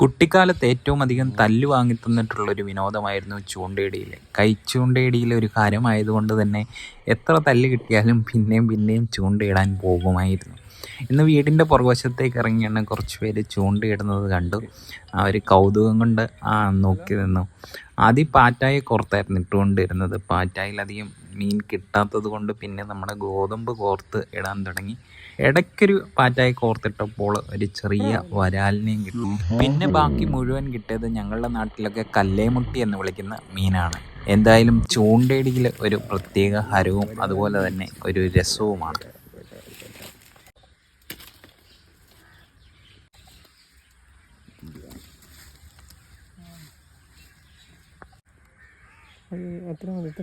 കുട്ടിക്കാലത്ത് ഏറ്റവും അധികം തല്ല് വാങ്ങിത്തന്നിട്ടുള്ളൊരു വിനോദമായിരുന്നു ചൂണ്ടയിടൽ. കൈച്ചൂണ്ടയിടൽ ഒരു ഹരമായതുകൊണ്ട് തന്നെ എത്ര തല്ല് കിട്ടിയാലും പിന്നെയും പിന്നെയും ചൂണ്ടയിടാൻ പോകുമായിരുന്നു. ഇന്ന് വീടിൻ്റെ പുറകുവശത്തേക്ക് ഇറങ്ങിയാണ് കുറച്ച് പേര് ചൂണ്ടയിടുന്നത് കണ്ടു. അവർ കൗതുകം കൊണ്ട് നോക്കി നിന്നു. ആദ്യം പാറ്റായെ കോർത്തായിരുന്നു ഇട്ടുകൊണ്ടിരുന്നത്. പാറ്റായിലധികം മീൻ കിട്ടാത്തത് കൊണ്ട് പിന്നെ നമ്മുടെ ഗോതമ്പ് കോർത്ത് ഇടാൻ തുടങ്ങി. ഇടയ്ക്കൊരു പാറ്റായി കോർത്തിട്ടപ്പോൾ ഒരു ചെറിയ വരാലിനെയും കിട്ടി. പിന്നെ ബാക്കി മുഴുവൻ കിട്ടിയത് ഞങ്ങളുടെ നാട്ടിലൊക്കെ കല്ലേമുട്ടി എന്ന് വിളിക്കുന്ന മീനാണ്. എന്തായാലും ചൂണ്ടയിടൽ ഒരു പ്രത്യേക ഹരവും അതുപോലെ തന്നെ ഒരു രസവുമാണ്. എത്ര